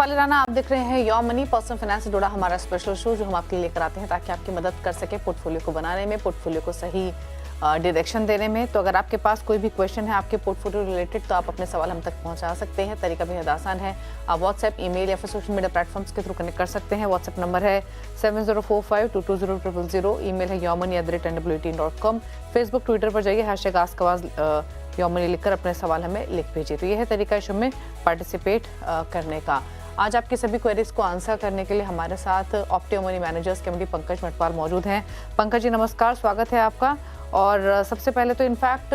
दीपाली राणा, आप देख रहे हैं योर मनी। पर्सनल फाइनेंस से जुड़ा हमारा स्पेशल शो जो हम आपके लिए लेकर आते हैं ताकि आपकी मदद कर सके पोर्टफोलियो को बनाने में, पोर्टफोलियो को सही डायरेक्शन देने में। तो अगर आपके पास कोई भी क्वेश्चन है आपके पोर्टफोलियो रिलेटेड तो आप अपने सवाल हम तक पहुंचा सकते हैं। तरीका बेहद आसान है, आप व्हाट्सएप, ईमेल या फिर सोशल मीडिया प्लेटफॉर्म्स के थ्रू कनेक्ट कर सकते हैं। व्हाट्सएप नंबर है 7045220000, ईमेल है yourmoney@nwt.com। फेसबुक, ट्विटर पर जाइए, #AskAwaz योमनी लिखकर अपने सवाल हमें लिख भेजिए। तो यह है तरीका इस शो में पार्टिसिपेट करने का। आज आपकी सभी क्वेरीज को आंसर करने के लिए हमारे साथ ऑप्टिमम मनी मैनेजर्स के एमडी पंकज मटवाल मौजूद हैं। पंकज जी नमस्कार, स्वागत है आपका। और सबसे पहले तो इनफैक्ट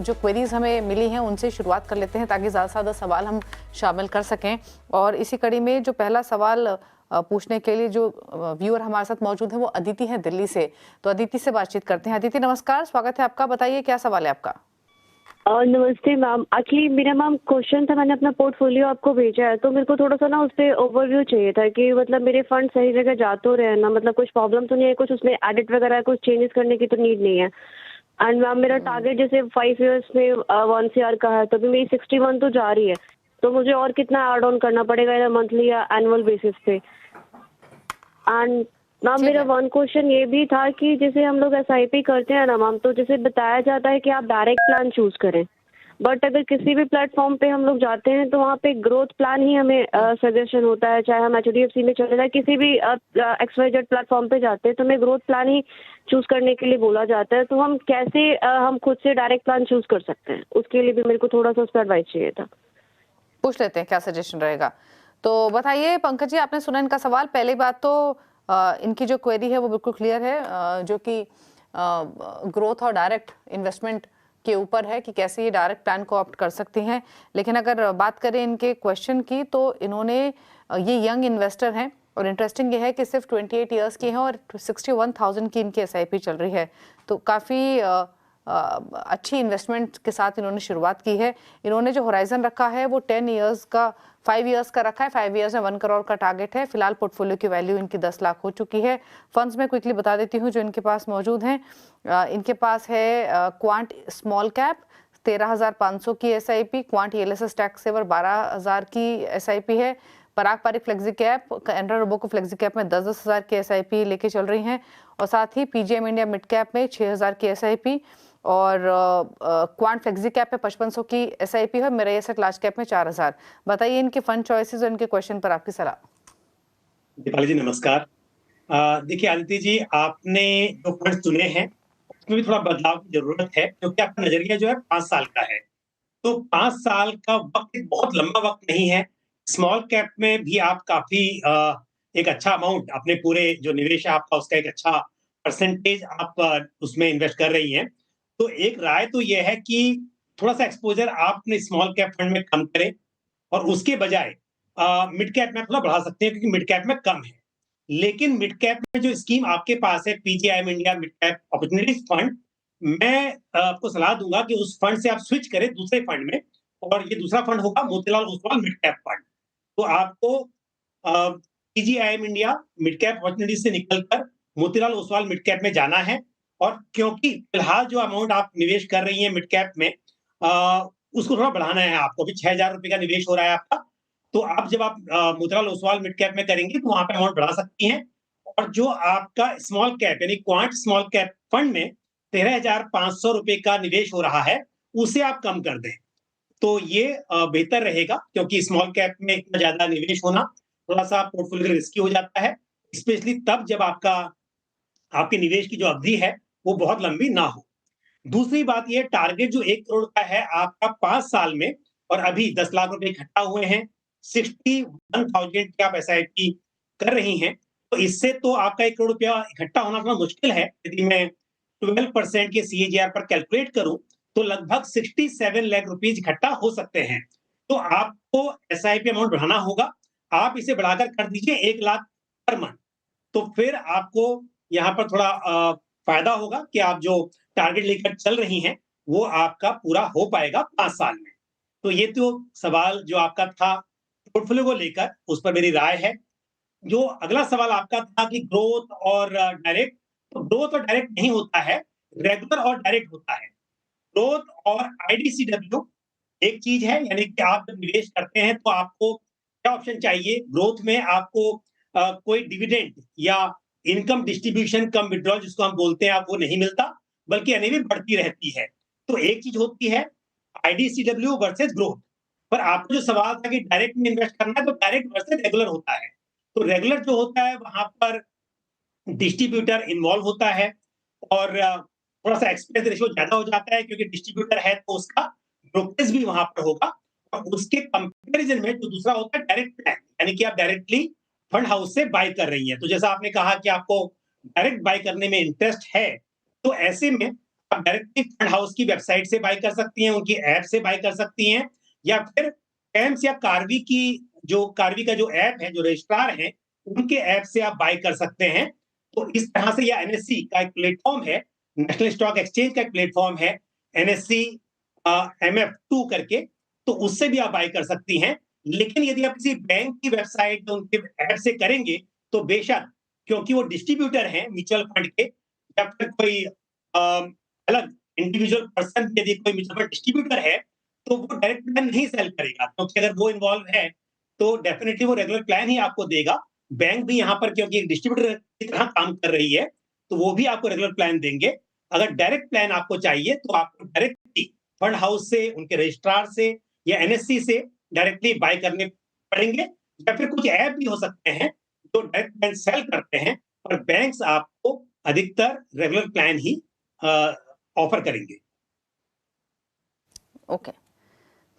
जो क्वेरीज हमें मिली हैं उनसे शुरुआत कर लेते हैं ताकि ज़्यादा से ज़्यादा सवाल हम शामिल कर सकें। और इसी कड़ी में जो पहला सवाल पूछने के लिए जो व्यूअर हमारे साथ मौजूद है वो अदिति है दिल्ली से। तो अदिति से बातचीत करते हैं। अदिति नमस्कार, स्वागत है आपका। बताइए क्या सवाल है आपका। नमस्ते मैम। एक्चुअली मेरा मैम क्वेश्चन था, मैंने अपना पोर्टफोलियो आपको भेजा है तो मेरे को थोड़ा सा ना उस पर ओवरव्यू चाहिए था कि मतलब मेरे फंड सही जगह जा तो रहे हैं ना, मतलब कुछ प्रॉब्लम तो नहीं है, कुछ उसमें एडिट वगैरह कुछ चेंजेस करने की तो नीड नहीं है। एंड मैम मेरा टारगेट जैसे 5 इयर्स में 1 CR का है तो अभी मेरी 61 तो जा रही है, तो मुझे और कितना एड ऑन करना पड़ेगा या मंथली या एनुअल बेसिस पे। एंड मैम मेरा वन क्वेश्चन ये भी था कि जैसे हम लोग SIP करते हैं ना मैम, तो जैसे बताया जाता है कि आप डायरेक्ट प्लान चूज करें, बट अगर किसी भी प्लेटफॉर्म पे हम लोग जाते हैं तो वहाँ पे ग्रोथ प्लान ही हमें सजेशन होता है। चाहे हम HDFC में चले जाए, किसी भी XYZ प्लेटफॉर्म पे जाते हैं तो हमें ग्रोथ प्लान ही चूज करने के लिए बोला जाता है। तो हम कैसे हम खुद से डायरेक्ट प्लान चूज कर सकते हैं, उसके लिए भी मेरे को थोड़ा सा उस पर एडवाइस चाहिए था। पूछ लेते हैं क्या सजेशन रहेगा। तो बताइए पंकज जी, आपने सुना इनका सवाल। पहली बात तो इनकी जो क्वेरी है वो बिल्कुल क्लियर है, जो कि ग्रोथ और डायरेक्ट इन्वेस्टमेंट के ऊपर है कि कैसे ये डायरेक्ट प्लान को ऑप्ट कर सकती हैं। लेकिन अगर बात करें इनके क्वेश्चन की तो इन्होंने ये यंग इन्वेस्टर हैं और इंटरेस्टिंग ये है कि सिर्फ 28 इयर्स की हैं और 61,000 की इनकी SIP चल रही है। तो काफ़ी अच्छी इन्वेस्टमेंट के साथ इन्होंने शुरुआत की है। इन्होंने जो होराइजन रखा है वो 10 इयर्स का, 5 इयर्स का रखा है। 5 इयर्स में 1 करोड़ का टारगेट है। फिलहाल पोर्टफोलियो की वैल्यू इनकी 10 लाख हो चुकी है। फंड्स में क्विकली बता देती हूँ जो इनके पास मौजूद हैं। इनके पास है क्वांट स्मॉल कैप 13,500 की SIP, Quant ELSS tax saver 12,000 की SIP है। पराग पारिक फ्लेक्सी कैप, कैनरा रोबोको फ्लेक्सी कैप में 10-10 हज़ार की SIP लेके चल रही हैं। और साथ ही PGM इंडिया मिड कैप में 6,000 की SIP और क्वांट फ्लेक्सी कैप में 5500 की SIP है। मेरा एसेट लार्ज कैप में 4,000। बताइए इनके फंड चॉइसेस और इनके क्वेश्चन पर आपकी सलाह। दीपाली जी नमस्कार। देखिए आदित्य जी, आपने जो फंड चुने हैं उसमें भी थोड़ा बदलाव की जरूरत है क्योंकि आपका नजरिया जो है 5 साल का है। तो 5 साल का वक्त एक बहुत लंबा वक्त नहीं है। स्मॉल कैप में भी आप काफी एक अच्छा अमाउंट अपने पूरे जो निवेश है आपका उसका एक अच्छा परसेंटेज आप उसमें इन्वेस्ट कर रही हैं। तो एक राय तो यह है कि थोड़ा सा एक्सपोजर आप अपने स्मॉल कैप फंड में कम करें और उसके बजाय मिड कैप में थोड़ा बढ़ा सकते हैं क्योंकि मिड कैप में कम है। लेकिन मिड कैप में जो स्कीम आपके पास है PGIM India mid cap opportunities fund, मैं आपको सलाह दूंगा कि उस फंड से आप स्विच करें दूसरे फंड में, और ये दूसरा फंड होगा Motilal Oswal mid cap fund. तो आपको PGIM India mid cap opportunities से निकलकर मोतीलाल ओसवाल मिड कैप में जाना है। और क्योंकि फिलहाल जो अमाउंट आप निवेश कर रही हैं मिड कैप में, उसको थोड़ा बढ़ाना है आपको। अभी 6,000 रुपए का निवेश हो रहा है आपका, तो आप जब आप मोतीलाल ओसवाल मिड कैप में करेंगे तो वहां पे अमाउंट बढ़ा सकती हैं। और जो आपका स्मॉल कैप यानी क्वांट स्मॉल कैप फंड में 13,500 रुपए का निवेश हो रहा है, उसे आप कम कर दें तो ये बेहतर रहेगा क्योंकि स्मॉल कैप में इतना ज्यादा निवेश होना थोड़ा सा पोर्टफोलियो रिस्की हो जाता है, स्पेशली तब जब आपके निवेश की जो अवधि है वो बहुत लंबी ना हो। दूसरी बात ये, टारगेट जो 1 करोड़ का है आपका 5 साल में, और अभी 10 लाख रुपए इकट्ठा हुए हैं, 61,000 की आप SIP कर रही हैं, तो इससे तो आपका 1 करोड़ रुपया इकट्ठा होना थोड़ा मुश्किल है। यदि मैं 12% के CAGR पर कैलकुलेट करूं तो लगभग 67 लाख रुपीज इकट्ठा हो सकते हैं। तो आपको SIP अमाउंट बढ़ाना होगा। आप इसे बढ़ाकर कर दीजिए 1 लाख पर मंथ, तो फिर आपको यहाँ पर थोड़ा फायदा होगा कि आप जो टारगेट लेकर चल रही हैं वो आपका पूरा हो पाएगा 5 साल में। तो ये तो सवाल जो आपका था पोर्टफोलियो को लेकर, उस पर मेरी राय है। जो अगला सवाल आपका था कि ग्रोथ और डायरेक्ट, तो ग्रोथ और डायरेक्ट नहीं होता है, रेगुलर और डायरेक्ट होता है। ग्रोथ और IDCW एक चीज है, यानी कि आप जब निवेश करते हैं तो आपको क्या ऑप्शन चाहिए? ग्रोथ में आपको कोई डिविडेंड या इनकम डिस्ट्रीब्यूशन कम विड्रॉल जिसको हम बोलते हैं, आप वो नहीं मिलता, बल्कि एनएवी बढ़ती रहती है। तो एक चीज होती है आईडीसीडब्ल्यू वर्सेस ग्रोथ। पर आपका जो सवाल था कि डायरेक्ट में इन्वेस्ट करना है, तो डायरेक्ट वर्सेस रेगुलर होता है। तो रेगुलर जो होता है वहां पर डिस्ट्रीब्यूटर इन्वॉल्व होता है और थोड़ा-सा एक्सपेंस रेशियो ज़्यादा हो जाता है क्योंकि डिस्ट्रीब्यूटर है तो उसका ब्रोकरेज भी वहाँ पर होगा और उसके कंपैरिजन में जो दूसरा होता है डायरेक्ट प्लान, यानी कि आप डायरेक्टली फंड हाउस से बाय कर रही हैं। तो जैसा आपने कहा कि आपको डायरेक्ट बाय करने में इंटरेस्ट है, तो ऐसे में आप डायरेक्टली फंड हाउस की वेबसाइट से बाय कर सकती हैं, उनकी ऐप से बाय कर सकती हैं या फिर कैम्स या कार्वी का जो ऐप है, जो रजिस्ट्रार हैं, उनके ऐप से आप बाय कर सकते हैं। तो इस तरह से या एनएससी का एक प्लेटफॉर्म है, नेशनल स्टॉक एक्सचेंज का एक प्लेटफॉर्म है, एनएससी MF2 करके, तो उससे भी आप बाय कर सकती हैं। लेकिन यदि आप किसी बैंक की वेबसाइट या उनके ऐप से करेंगे, तो बेशक क्योंकि वो डिस्ट्रीब्यूटर हैं म्यूचुअल फंड के या फिर कोई अलग इंडिविजुअल पर्सन यदि कोई म्यूचुअल फंड डिस्ट्रीब्यूटर है, तो वो डायरेक्ट प्लान नहीं सेल करेगा क्योंकि अगर वो इन्वॉल्व है, तो डेफिनिटली वो रेगुलर प्लान ही आपको देगा। बैंक भी यहाँ पर क्योंकि एक डिस्ट्रीब्यूटर की तरह काम कर रही है, तो वो भी आपको रेगुलर प्लान देंगे। अगर डायरेक्ट प्लान आपको चाहिए, तो आपको डायरेक्टली फंड हाउस से, उनके रजिस्ट्रार से या एनएससी से डायरेक्टली बाय करने पड़ेंगे या फिर कुछ ऐप भी हो सकते हैं, जो डायरेक्ट प्लान सेल करते हैं और बैंक्स आपको अधिकतर रेगुलर प्लान ही ऑफर करेंगे। ओके,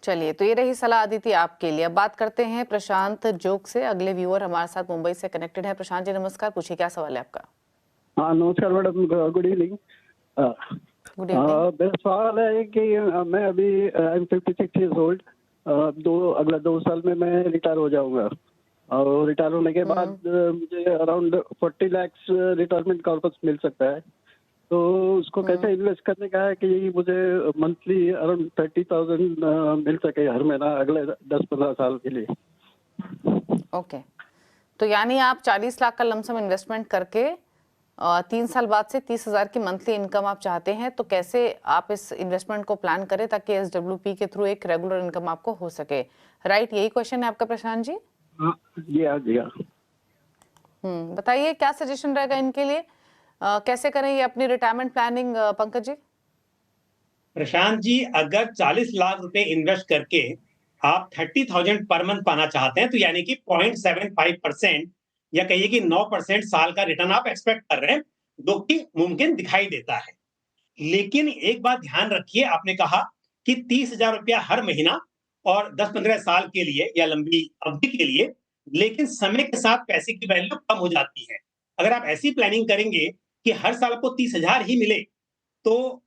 चलिए, तो ये रही सलाह अदिति आपके लिए। अब बात करते हैं प्रशांत जोग से। अगले व्यूअर हमारे साथ मुंबई से कनेक्टेड है। प्रशांत जी नमस्कार, पूछिए क्या सवाल है आपका। हाँ नमस्कार madam, good evening. Good evening. मेरा सवाल है कि मैं अभी आई एम 56 ईयर्स ओल्ड। अगला 2 साल में मैं रिटायर हो जाऊंगा और रिटायर होने के बाद मुझे अराउंड 40 लाख रिटायरमेंट कॉर्पस मिल सकता है। तो उसको कैसे इन्वेस्ट करने का है कि मुझे मंथली अराउंड 30,000 मिल सके हर महीना अगले 10-15 साल के लिए। ओके, तो यानी आप 40 लाख का लमसम इन्वेस्टमेंट करके 3 साल बाद से 30,000 की मंथली इनकम आप चाहते हैं, तो कैसे आप इस इन्वेस्टमेंट को प्लान करें ताकि एसडब्ल्यूपी के थ्रू एक रेगुलर इनकम आपको हो सके, राइट? यही क्वेश्चन है आपका प्रशांत जी? जी हाँ। बताइए क्या सजेशन रहेगा इनके लिए, कैसे करें ये अपनी रिटायरमेंट प्लानिंग, पंकज जी? प्रशांत जी, अगर 40 लाख रुपए इन्वेस्ट करके आप 30,000 पर मंथ पाना चाहते हैं, तो यानी कि 0.75% या कहिए कि 9% साल का रिटर्न आप एक्सपेक्ट कर रहे हैं, जो कि मुमकिन दिखाई देता है। लेकिन एक बात ध्यान रखिए, आपने कहा कि 30,000 रुपया हर महीना और 10-15 साल के लिए या लंबी अवधि के लिए, लेकिन समय के साथ पैसे की वैल्यू कम हो जाती है। अगर आप ऐसी प्लानिंग करेंगे कि हर साल आपको 30,000 ही मिले, तो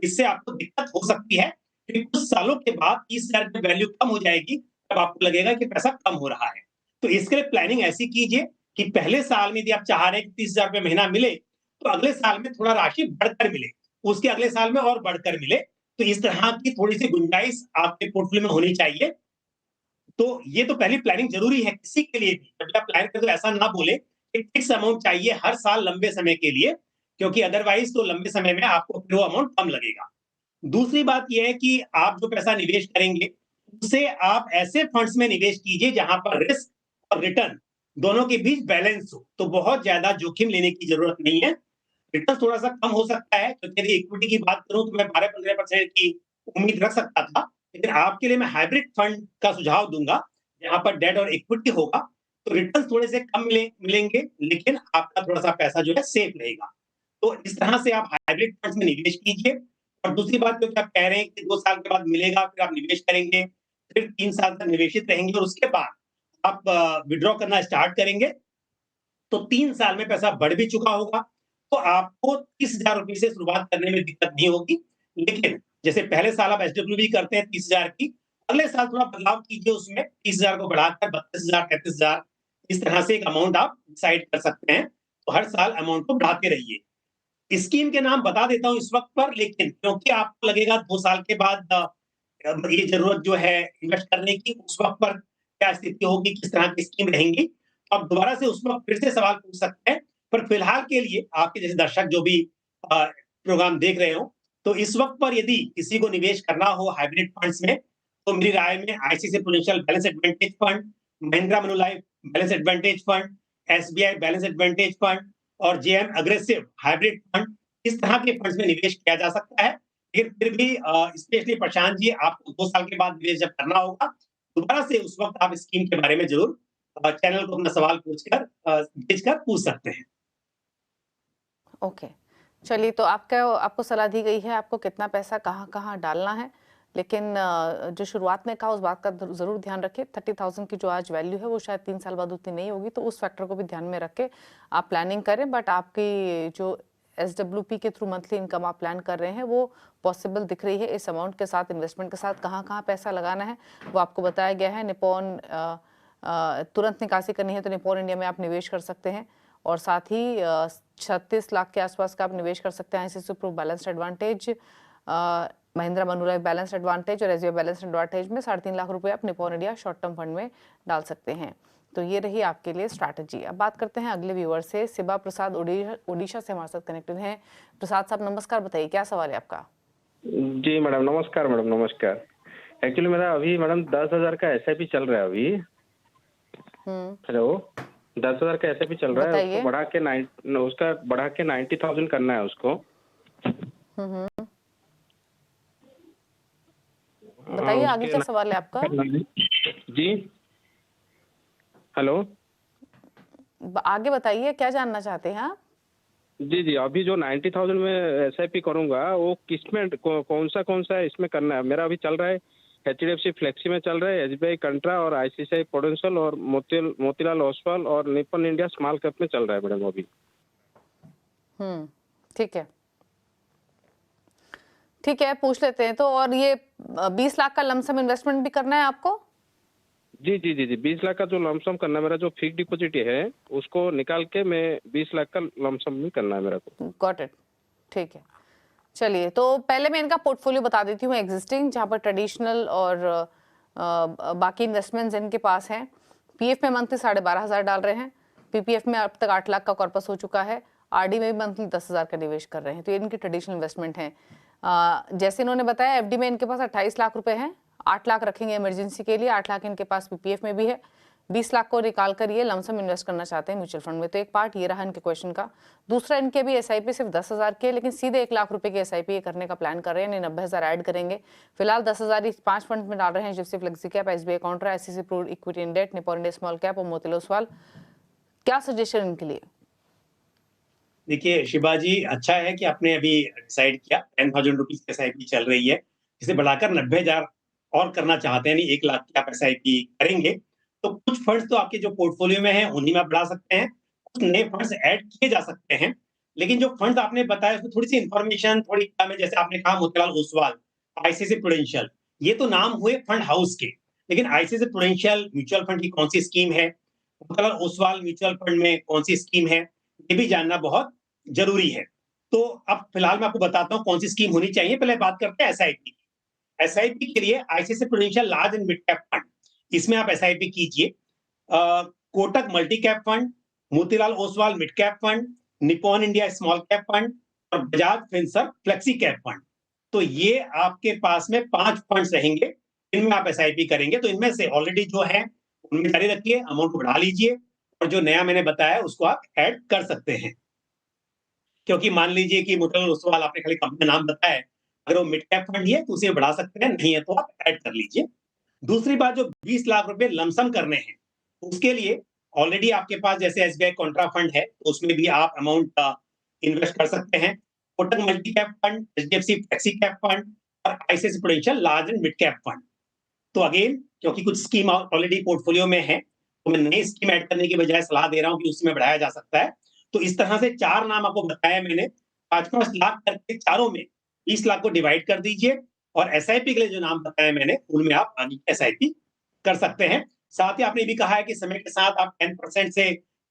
इससे आपको दिक्कत हो सकती है कि कुछ सालों के बाद 30,000 की वैल्यू कम हो जाएगी, तब आपको लगेगा कि पैसा कम हो रहा है। तो इसके लिए प्लानिंग ऐसी कीजिए कि पहले साल में यदि आप चाह रहे हैं कि 30,000 रुपए महीना मिले, तो अगले साल में थोड़ा राशि बढ़कर मिले, उसके अगले साल में और बढ़कर मिले। तो इस तरह की थोड़ी-सी गुंजाइश आपके पोर्टफोलियो में होनी चाहिए। तो ये तो पहली प्लानिंग जरूरी है किसी के लिए भी। जब आप प्लान करें तो ऐसा ना बोले कि फिक्स अमाउंट चाहिए हर साल लंबे समय के लिए, क्योंकि अदरवाइज तो लंबे समय में आपको फिर वो अमाउंट कम लगेगा। दूसरी बात ये है कि आप जो पैसा निवेश करेंगे, उसे आप ऐसे फंड्स में निवेश कीजिए जहां पर रिस्क और रिटर्न दोनों के बीच बैलेंस हो। तो बहुत ज्यादा जोखिम लेने की जरूरत नहीं है। रिटर्न थोड़ा सा कम हो सकता है, क्योंकि यदि इक्विटी की बात करूं तो मैं 12-15% की उम्मीद रख सकता था, लेकिन आपके लिए मैं हाइब्रिड फंड का सुझाव दूंगा जहां पर डेट और इक्विटी होगा। तो रिटर्न थोड़े से कम मिलेंगे, लेकिन आपका थोड़ा सा पैसा जो है सेफ रहेगा। तो इस तरह से आप हाइब्रिड फंड्स में निवेश कीजिए। और दूसरी बात जो कि आप कह रहे हैं कि 2 साल के बाद मिलेगा, फिर आप निवेश करेंगे, फिर 3 साल तक निवेशित रहेंगे और उसके बाद आप विथड्रॉ करना स्टार्ट करेंगे, तो 3 साल में पैसा बढ़ भी चुका होगा, तो आपको 30,000 रुपए से शुरुआत करने में दिक्कत नहीं होगी। लेकिन जैसे पहले साल आप एसडब्ल्यूबी करते हैं 30,000 की, अगले साल थोड़ा बदलाव कीजिए, उसमें 30,000 को बढ़ाकर 32,000, 33,000 इस तरह से एक अमाउंट आप डिसाइड कर सकते हैं। तो हर साल अमाउंट को बढ़ाते रहिए। स्कीम के नाम बता देता हूँ इस वक्त पर, लेकिन क्योंकि आपको लगेगा 2 साल के बाद ये जरूरत जो है इन्वेस्ट करने की, उस वक्त पर क्या स्थिति होगी, किस तरह की स्कीम रहेंगी, आप दोबारा से उस वक्त फिर से सवाल पूछ सकते हैं। पर फिलहाल के लिए आपके जैसे दर्शक जो भी प्रोग्राम देख रहे हो, तो इस वक्त पर यदि किसी को निवेश करना हो हाइब्रिड फंड्स में, तो मेरी राय में ICICI prudential balance advantage fund, Mahindra Manulife balance advantage fund, SBI balance advantage fund और जेएम अग्रेसिव हाइब्रिड फंड, इस तरह के फंड्स में निवेश किया जा सकता है। लेकिन फिर भी स्पेशली प्रशांत जी, आपको 2 साल के बाद निवेश जब करना होगा, दोबारा से उस वक्त आप स्कीम के बारे में जरूर चैनल को अपना सवाल भेजकर पूछ सकते हैं। ओके, चलिए, तो आपको सलाह दी गई है आपको कितना पैसा कहाँ डालना है, लेकिन जो शुरुआत में कहा उस बात का जरूर ध्यान रखें। 30,000 की जो आज वैल्यू है वो शायद 3 साल बाद उतनी नहीं होगी, तो उस फैक्टर को भी ध्यान में रख के आप प्लानिंग करें। बट आपकी जो SWP के थ्रू मंथली इनकम आप प्लान कर रहे हैं वो पॉसिबल दिख रही है। इस अमाउंट के साथ, इन्वेस्टमेंट के साथ कहाँ पैसा लगाना है वो आपको बताया गया है। निपॉन तुरंत निकासी करनी है तो निपॉन इंडिया में आप निवेश कर सकते हैं, और साथ ही 36 लाख के आसपास का आप निवेश कर सकते हैं ICICI Pru balanced advantage, Mahindra Manulife balance advantage और एसबीआई बैलेंस एडवांटेज में 3.5 लाख रुपए आप Nippon India short term fund में डाल सकते हैं। तो ये रही आपके लिए स्ट्रैटेजी। अब बात करते हैं अगले व्यूअर से। शिवा प्रसाद ओडिशा से हमारे साथ कनेक्टेड हैं। प्रसाद साहब नमस्कार, बताइए क्या सवाल है आपका? जी मैडम नमस्कार। मैडम नमस्कार। एक्चुअली मेरा अभी मैडम 10,000 का SIP चल रहा है अभी। हेलो, 10,000 का SIP चल रहा है, उसको बढ़ा के 90,000 करना है उसको। बताइए आगे क्या सवाल है आपका? जी हेलो, आगे बताइए क्या जानना चाहते हैं आप? जी अभी जो 90,000 में SIP करूंगा वो किसमें कौन सा इसमें करना है? मेरा अभी चल रहा है HDFC फ्लेक्सी में चल रहा है, SBI कंट्रा और ICICI प्रूडेंशियल और मोतीलाल ओसवाल और निपॉन इंडिया स्मॉल कैप में चल रहा है मैडम अभी। ठीक है, पूछ लेते हैं तो। और ये 20 लाख का लमसम इन्वेस्टमेंट भी करना है आपको? जी 20 लाख का जो लमसम करना है, मेरा जो फिक्स डिपॉजिट है उसको निकाल के मैं 20 लाख का लमसम भी करना है मेरा को। गॉट इट, ठीक है। चलिए, तो पहले मैं इनका पोर्टफोलियो बता देती हूँ एग्जिस्टिंग, जहाँ पर ट्रेडिशनल और बाकी इन्वेस्टमेंट्स इनके पास हैं। PF में मंथली 12,500 डाल रहे हैं, PPF में अब तक 8 लाख का कॉर्पस हो चुका है, RD में भी मंथली 10,000 का निवेश कर रहे हैं। तो ये इनकी ट्रेडिशनल इन्वेस्टमेंट है। जैसे इन्होंने बताया FD में इनके पास 28 लाख रुपए हैं, 8 लाख रखेंगे इमरजेंसी के लिए, 8 लाख इनके पास PPF में भी है, 20 लाख को निकाल कर ये लमसम इन्वेस्ट करना चाहते हैं म्यूचुअल फंड में। तो एक पार्ट ये रहा इनके क्वेश्चन का। दूसरा, इनके भी SIP सिर्फ 10,000 के, लेकिन सीधे 1 लाख रुपए के SIP ये करने का प्लान कर रहे हैं, यानी 90,000 ऐड करेंगे। फिलहाल 10,000 5 फंड में डाल रहे हैं, जिससे flexi cap, SBI counter, ICICI Pru equity index, Nippon India small cap और मोतीलाल ओसवाल। क्या सजेशन इनके लिए? देखिए शिवा जी, अच्छा है कि आपने अभी डिसाइड किया 10,000 रुपीज की SIP चल रही है, जिसे बढ़ाकर 90,000 और करना चाहते हैं, यानी 1 लाख की आप SIP करेंगे। तो कुछ फंड्स तो आपके जो पोर्टफोलियो में हैं उन्हीं में आप बढ़ा सकते हैं, कुछ नए फंड्स ऐड किए जा सकते हैं। लेकिन जो फंड्स आपने बताया उसमें थोड़ी सी इंफॉर्मेशन थोड़ी कम है। जैसे आपने कहा मोतीलाल ओसवाल, ICICI प्रूडेंशियल, ये तो नाम हुए फंड हाउस के, लेकिन ICICI प्रूडेंशियल म्यूचुअल फंड की कौन सी स्कीम है, मोतीलाल ओसवाल म्यूचुअल फंड में कौन सी स्कीम है, ये भी जानना बहुत जरूरी है। तो अब फिलहाल मैं आपको बताता हूँ कौन सी स्कीम होनी चाहिए। पहले बात करते हैं SIP की। SIP के लिए ICICI Prudential large and mid cap fund, इसमें आप SIP कीजिए। Kotak multi cap fund, Motilal Oswal mid cap fund, Nippon India small cap fund और Bajaj Finserv flexi cap fund. तो ये आपके पास में 5 फंड्स रहेंगे, इनमें आप SIP करेंगे। तो इनमें से ऑलरेडी जो है उनमें जारी रखिए, अमाउंट को बढ़ा लीजिए, और जो नया मैंने बताया उसको आप ऐड कर सकते हैं। क्योंकि मान लीजिए कि मोतीलाल ओसवाल आपने खाली कंपनी नाम बताया, अगर वो मिड कैप फंड है तो उसे बढ़ा सकते हैं, नहीं है तो आप ऐड कर लीजिए। दूसरी बात, जो 20 लाख रुपए लमसम करने हैं उसके लिए ऑलरेडी आपके पास जैसे SBI कॉन्ट्रा फंड है, तो उसमें भी आप अमाउंट इन्वेस्ट कर सकते हैं। Kotak multi cap fund, HDFC flexi cap fund और ICICI Prudential large and mid cap fund. तो अगेन, क्योंकि कुछ स्कीम ऑलरेडी पोर्टफोलियो में है, तो मैं नई स्कीम ऐड करने की बजाय सलाह दे रहा हूं कि उसमें बढ़ाया जा सकता है। तो इस तरह से 4 नाम आपको बताया मैंने, 5-5 लाख करके चारों में 20 लाख को डिवाइड कर दीजिए, और SIP के लिए जो नाम बताया मैंने उनमें आप आगे SIP कर सकते हैं। साथ ही आपने भी कहा है कि समय के साथ आप 10% से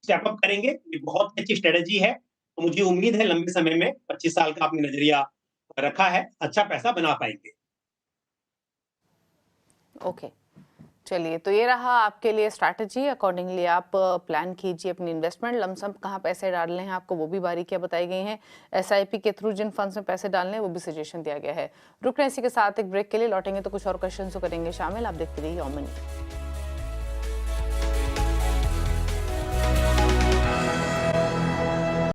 स्टेप अप करेंगे, ये बहुत अच्छी स्ट्रेटेजी है। तो मुझे उम्मीद है लंबे समय में 25 साल का आपने नजरिया रखा है, अच्छा पैसा बना पाएंगे। ओके, चलिए, तो ये रहा आपके लिए स्ट्रैटेजी। अकॉर्डिंगली आप प्लान कीजिए अपनी इन्वेस्टमेंट। लमसम कहाँ पैसे डालने हैं आपको वो भी बारीकियां बताई गई हैं। SIP के थ्रू जिन फंड्स में पैसे डालने हैं वो भी सजेशन दिया गया है। रुक रहे हैं इसी के साथ एक ब्रेक के लिए, लौटेंगे तो कुछ और क्वेश्चन करेंगे शामिल। आप देखते रहिए ओमनी।